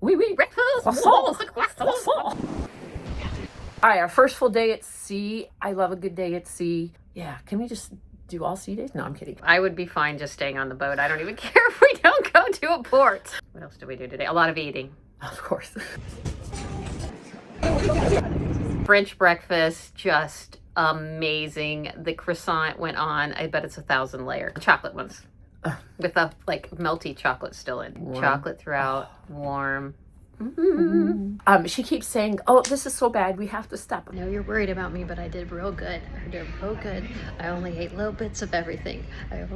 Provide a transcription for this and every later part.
Oui, breakfast. Croissant. All right, our first full day at sea. I love a good day at sea. Yeah, can we just do all sea days? No, I'm kidding. I would be fine just staying on the boat. I don't even care if we don't go to a port. What else do we do today? A lot of eating. Of course. French breakfast, just amazing. The croissant went on, I bet it's 1,000 layer. Chocolate ones. With a like melty chocolate still in. Warm. Chocolate throughout, warm. She keeps saying, oh, this is so bad, we have to stop. I know you're worried about me, but I did real good. I only ate little bits of everything. I'm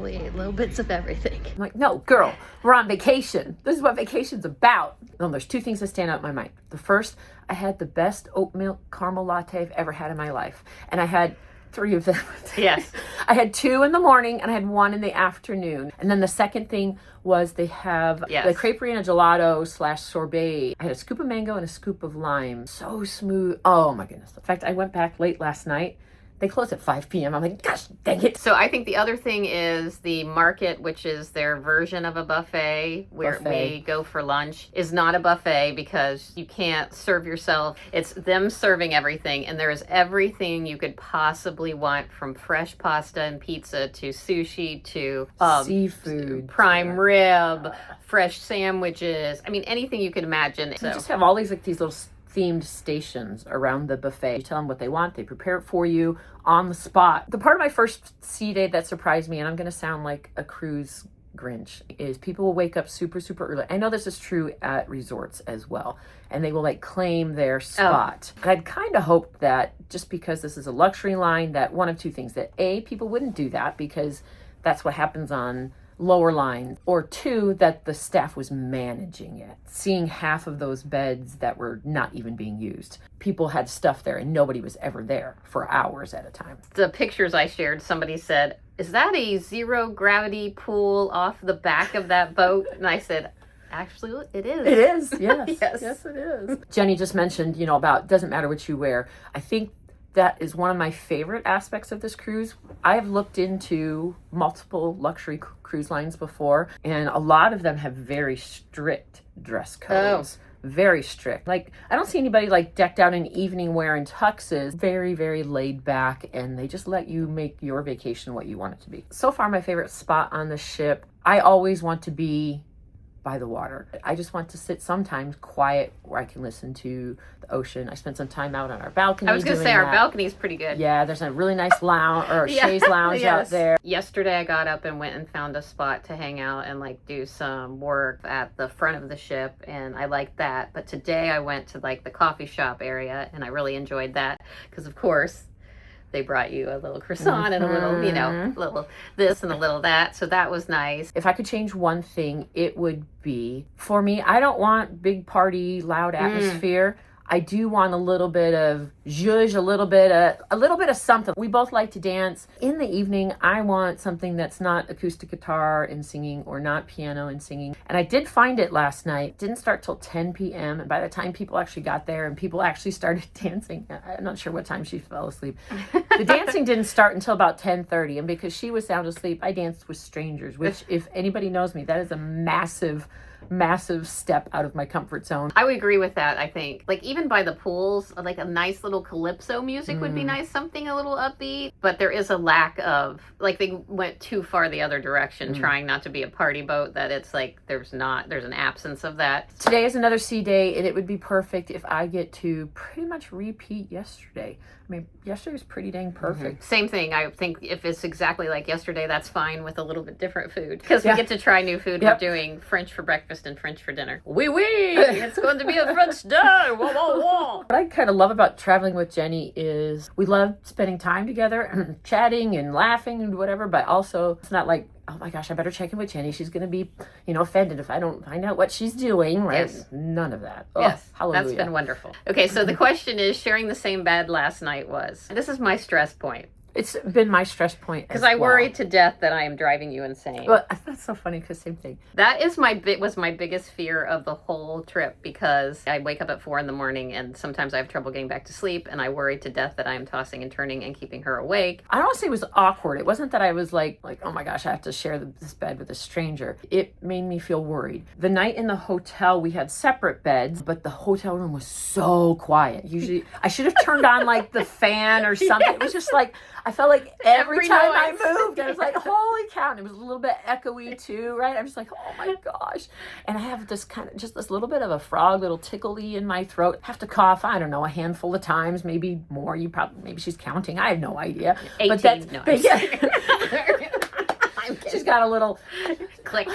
like, no, girl, we're on vacation. This is what vacation's about. No, there's two things that stand out in my mind. The first, I had the best oat milk caramel latte I've ever had in my life. And I had 3 of them. Yes. I had 2 in the morning and I had 1 in the afternoon. And then the second thing was they have the creperina gelato / sorbet. I had a scoop of mango and a scoop of lime. So smooth. Oh my goodness. In fact, I went back late last night. They close at 5 p.m. I'm like, gosh, dang it. So I think the other thing is the market, which is their version of a buffet where we go for lunch, is not a buffet because you can't serve yourself. It's them serving everything. And there is everything you could possibly want, from fresh pasta and pizza to sushi to seafood, prime rib, fresh sandwiches. I mean, anything you could imagine. You just have all these little themed stations around the buffet. You tell them what they want, they prepare it for you on the spot. The part of my first sea day that surprised me, and I'm going to sound like a cruise Grinch, is people will wake up super early. I know this is true at resorts as well, and they will like claim their spot. And I'd kind of hoped that just because this is a luxury line, that one of two things, that A, people wouldn't do that because that's what happens on lower line, or 2, that the staff was managing it. Seeing half of those beds that were not even being used. People had stuff there and nobody was ever there for hours at a time. The pictures I shared, somebody said, is that a 0 gravity pool off the back of that boat? And I said, actually, it is. It is, yes. Yes, it is. Jenny just mentioned, about doesn't matter what you wear. I think that is one of my favorite aspects of this cruise. I have looked into multiple luxury cruise lines before, and a lot of them have very strict dress codes. Very strict. Like, I don't see anybody like decked out in evening wear and tuxes. Very laid back, and they just let you make your vacation what you want it to be. So far, my favorite spot on the ship, I always want to be by the water. I just want to sit sometimes quiet where I can listen to the ocean. I spent some time out on our balcony. I was going to say, our balcony is pretty good. Yeah, there's a really nice lounge, or chaise lounge out there. Yesterday I got up and went and found a spot to hang out and like do some work at the front of the ship, and I liked that. But today I went to like the coffee shop area, and I really enjoyed that because, of course, they brought you a little croissant and a little, little this and a little that. So that was nice. If I could change one thing, it would be, for me, I don't want big party, loud atmosphere. I do want a little bit of zhuzh, a little bit of something. We both like to dance. In the evening, I want something that's not acoustic guitar and singing, or not piano and singing. And I did find it last night. It didn't start till 10 p.m. And by the time people actually got there and people actually started dancing, I'm not sure what time she fell asleep. The dancing didn't start until about 10:30. And because she was sound asleep, I danced with strangers, which, if anybody knows me, that is a massive step out of my comfort zone. I would agree with that. I think like even by the pools, like a nice little calypso music would be nice, something a little upbeat, but there is a lack of, like, they went too far the other direction, trying not to be a party boat, that it's like there's an absence of that. Today is another sea day, and it would be perfect if I get to pretty much repeat yesterday. I mean, yesterday was pretty dang perfect. Same thing. I think if it's exactly like yesterday, that's fine, with a little bit different food, because we get to try new food. We're doing French for breakfast and French for dinner. Oui. It's going to be a French dinner. Whoa, whoa, whoa. What I kind of love about traveling with Jenny is we love spending time together, chatting and laughing and whatever, but also it's not like, oh my gosh, I better check in with Jenny. She's going to be, offended if I don't find out what she's doing, right? Yes. None of that. Yes, hallelujah. That's been wonderful. Okay, so the question is, sharing the same bed last night was, this is my stress point. It's been my stress point Because I worry to death that I am driving you insane. Well, that's so funny because same thing. That is was my biggest fear of the whole trip, because I wake up at 4 a.m. and sometimes I have trouble getting back to sleep, and I worry to death that I am tossing and turning and keeping her awake. I don't say it was awkward. It wasn't that I was like, oh my gosh, I have to share this bed with a stranger. It made me feel worried. The night in the hotel, we had separate beds, but the hotel room was so quiet. Usually, I should have turned on like the fan or something. Yes. It was just like, I felt like every time I moved, I was like, holy cow. And it was a little bit echoey too, right? I'm just like, oh my gosh. And I have this kind of, just this little bit of a frog, little tickly in my throat. I have to cough, I don't know, a handful of times, maybe more. Maybe she's counting. I have no idea. 18. But that's, no, but yeah. She's got a little click.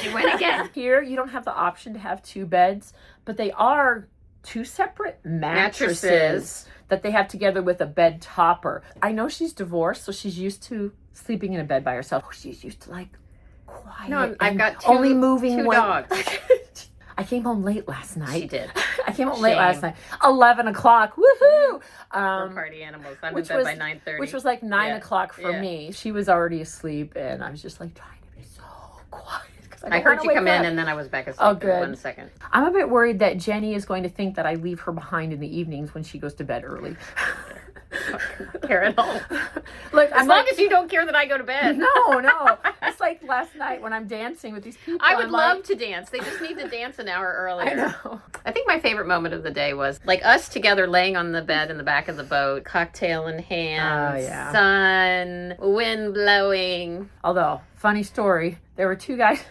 She went again. Here, you don't have the option to have 2 beds, but they are 2 separate mattresses that they have together with a bed topper. I know she's divorced, so she's used to sleeping in a bed by herself. She's used to like quiet. No, I've got only moving 2 dogs. I came home late last night. She did. I came home late last night. 11 o'clock. Woohoo! We're party animals. I'm in bed by 9:30. Which was like 9 o'clock for me. She was already asleep, and I was just like trying to be so quiet. I heard you come in, and then I was back asleep in 1 second. I'm a bit worried that Jenny is going to think that I leave her behind in the evenings when she goes to bed early. Care at all. Look, as long as you don't care that I go to bed. No. It's like last night when I'm dancing with these people. I would love to dance. They just need to dance an hour earlier. I know. I think my favorite moment of the day was like us together laying on the bed in the back of the boat, cocktail in hand, sun, wind blowing. Although, funny story, there were two guys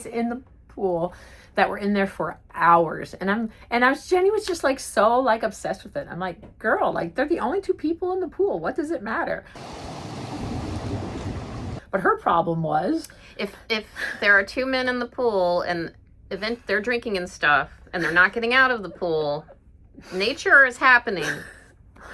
in the pool that were in there for hours, and Jenny was just like so like obsessed with it. I'm like, girl, like they're the only 2 people in the pool. What does it matter? But her problem was if there are 2 men in the pool and they're drinking and stuff and they're not getting out of the pool, nature is happening.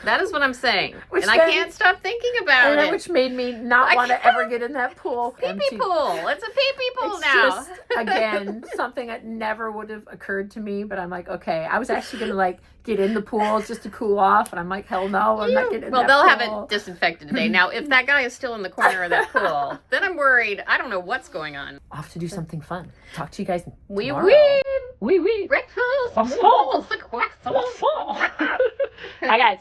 That is what I'm saying. I can't stop thinking about it. Which made me not want to ever get in that pool. Pee-pee pool. It's a pee-pee pool now. Just, again, something that never would have occurred to me, but I'm like, okay. I was actually going to like get in the pool just to cool off, and I'm like, hell no, I'm not getting in that pool. Well, they'll have it disinfected today. Now, if that guy is still in the corner of that pool, then I'm worried. I don't know what's going on. Off to do something fun. Talk to you guys tomorrow. Oui. Oui. Breakfast. Hi, guys.